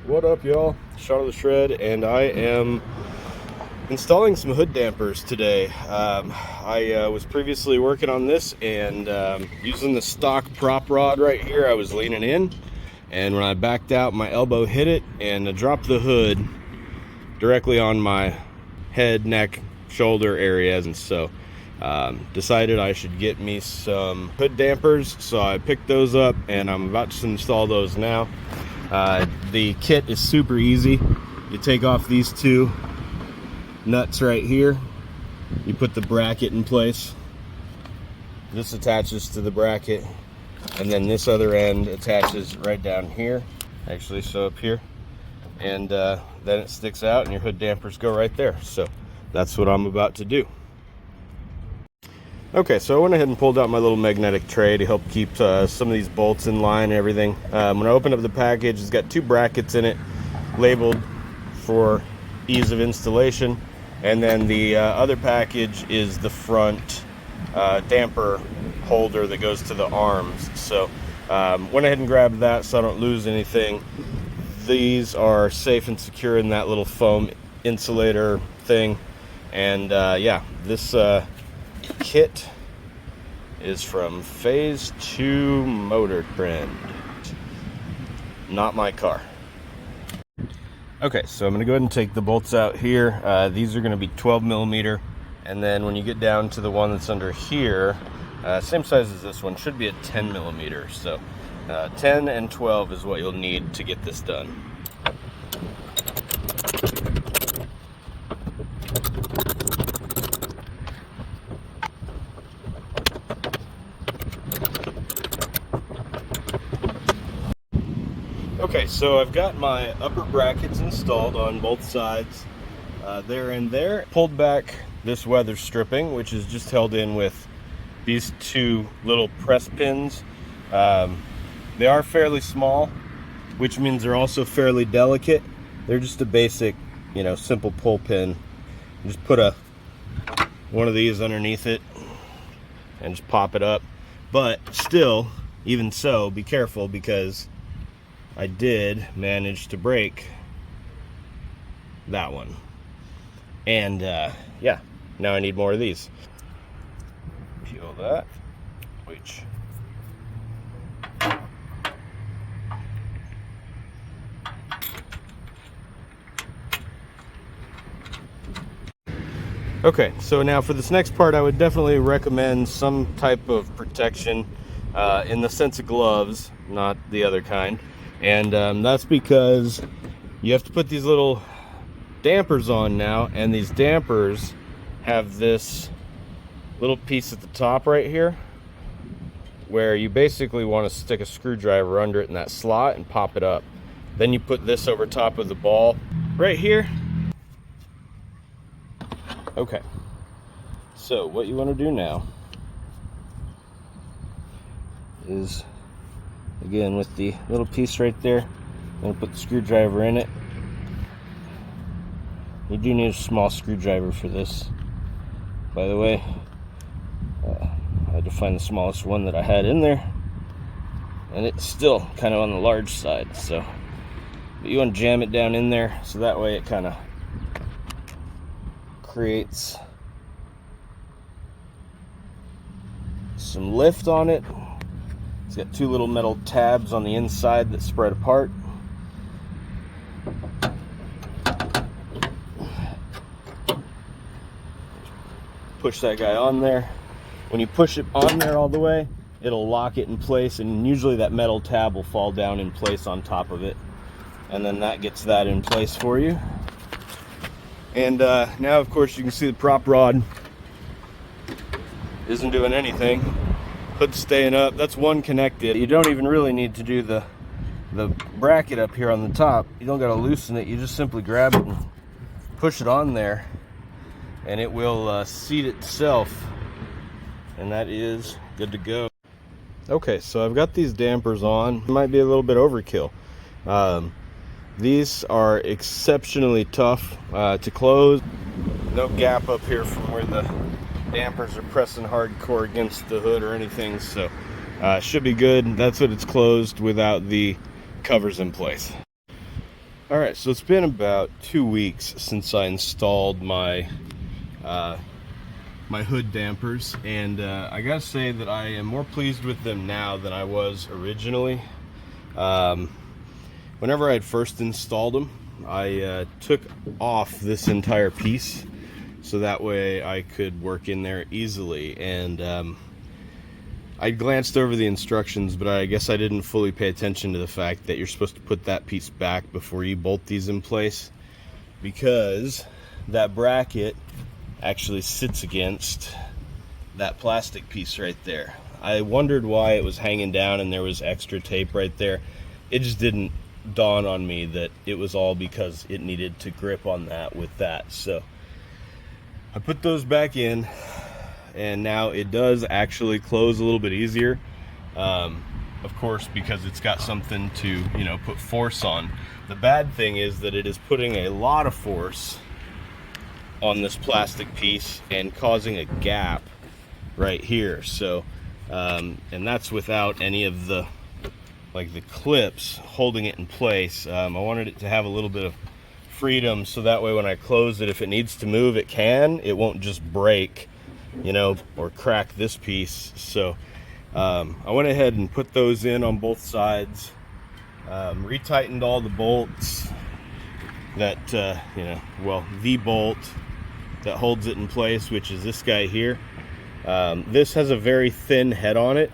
What up, y'all? Shawn of the Shred, and I am installing some hood dampers today. I was previously working on this and using the stock prop rod right here. I was leaning in, and when I backed out, my elbow hit it and I dropped the hood directly on my head, neck, shoulder areas, and so decided I should get me some hood dampers. So I picked those up and I'm about to install those now. The kit is super easy. You take off these two nuts right here, you put the bracket in place, this attaches to the bracket, and then this other end attaches right down here, actually, so up here, and then it sticks out and your hood dampers go right there. So that's what I'm about to do. Okay, so I went ahead and pulled out my little magnetic tray to help keep some of these bolts in line and everything. When I opened up the package, it's got two brackets in it labeled for ease of installation, and then the other package is the front damper holder that goes to the arms. So went ahead and grabbed that so I don't lose anything. These are safe and secure in that little foam insulator thing, and yeah, this kit is from Phase 2 Motor Trend, not my car. Okay, so I'm going to go ahead and take the bolts out here. These are going to be 12 millimeter, and then when you get down to the one that's under here, same size as this one, should be a 10 millimeter. So 10 and 12 is what you'll need to get this done. Okay, so I've got my upper brackets installed on both sides, there and there. Pulled back this weather stripping, which is just held in with these two little press pins. They are fairly small, which means they're also fairly delicate. They're just a basic, simple pull pin. You just put one of these underneath it and just pop it up. But still, even so, be careful, because I did manage to break that one. And yeah, now I need more of these. Peel that, which okay, so now for this next part, I would definitely recommend some type of protection in the sense of gloves, not the other kind. And that's because you have to put these little dampers on now, and these dampers have this little piece at the top right here where you basically want to stick a screwdriver under it in that slot and pop it up. Then you put this over top of the ball right here. Okay, so what you want to do now is, again, with the little piece right there, I'm going to put the screwdriver in it. You do need a small screwdriver for this, by the way. I had to find the smallest one that I had in there, and it's still kind of on the large side. So, but you want to jam it down in there so that way it kind of creates some lift on it. It's got two little metal tabs on the inside that spread apart. Push that guy on there. When you push it on there all the way, it'll lock it in place, and usually that metal tab will fall down in place on top of it, and then that gets that in place for you. And now, of course, you can see the prop rod isn't doing anything. Hood's staying up. That's one connected. You don't even really need to do the bracket up here on the top. You don't got to loosen it. You just simply grab it and push it on there, and it will seat itself, and that is good to go. Okay, so I've got these dampers on. It might be a little bit overkill. These are exceptionally tough to close. No gap up here from where the dampers are pressing hardcore against the hood or anything, so should be good. That's what it's closed without the covers in place. All right, so it's been about 2 weeks since I installed my my hood dampers, and I gotta say that I am more pleased with them now than I was originally. Whenever I had first installed them, I took off this entire piece so that way I could work in there easily, and I glanced over the instructions, but I guess I didn't fully pay attention to the fact that you're supposed to put that piece back before you bolt these in place, because that bracket actually sits against that plastic piece right there. I wondered why it was hanging down and there was extra tape right there. It just didn't dawn on me that it was all because it needed to grip on that with that. So I put those back in, and now it does actually close a little bit easier, of course, because it's got something to, you know, put force on. The bad thing is that it is putting a lot of force on this plastic piece and causing a gap right here. So and that's without any of the the clips holding it in place. I wanted it to have a little bit of freedom, so that way when I close it, if it needs to move, it can. It won't just break, you know, or crack this piece. So I went ahead and put those in on both sides, retightened all the bolts that you know, well, the bolt that holds it in place, which is this guy here. This has a very thin head on it.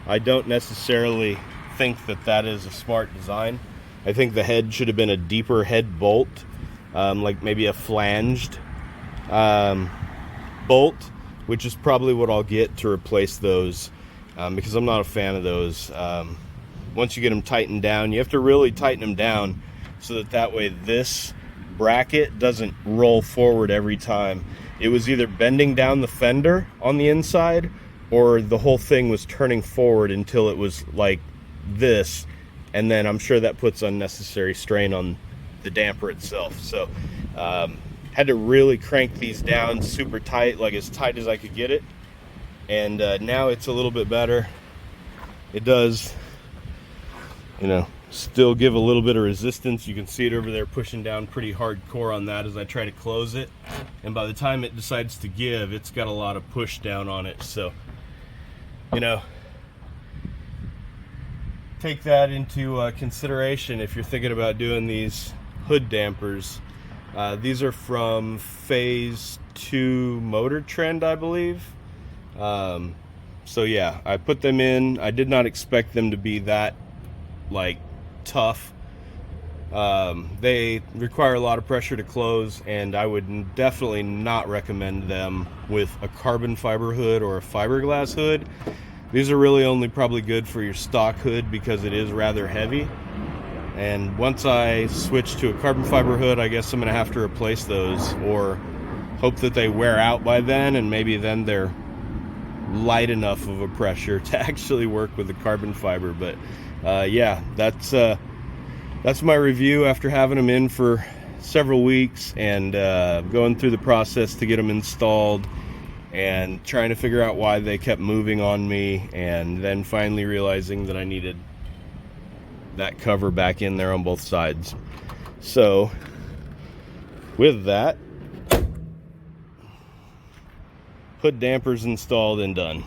I don't necessarily think that that is a smart design. I think the head should have been a deeper head bolt, like maybe a flanged bolt, which is probably what I'll get to replace those, because I'm not a fan of those. Once you get them tightened down, you have to really tighten them down so that way this bracket doesn't roll forward every time. It was either bending down the fender on the inside, or the whole thing was turning forward until it was like this, and then I'm sure that puts unnecessary strain on the damper itself. So had to really crank these down super tight, like as tight as I could get it, and now it's a little bit better. It does, you know, still give a little bit of resistance. You can see it over there pushing down pretty hardcore on that as I try to close it, and by the time it decides to give, it's got a lot of push down on it. So, you know, take that into consideration if you're thinking about doing these hood dampers. These are from Phase 2 Motor Trend, I believe. So yeah, I put them in. I did not expect them to be that tough. They require a lot of pressure to close, and I would definitely not recommend them with a carbon fiber hood or a fiberglass hood. These are really only probably good for your stock hood because it is rather heavy. And once I switch to a carbon fiber hood, I guess I'm going to have to replace those, or hope that they wear out by then, and maybe then they're light enough of a pressure to actually work with the carbon fiber. But yeah, that's my review after having them in for several weeks and going through the process to get them installed, and trying to figure out why they kept moving on me, and then finally realizing that I needed that cover back in there on both sides. So with that, hood dampers installed and done.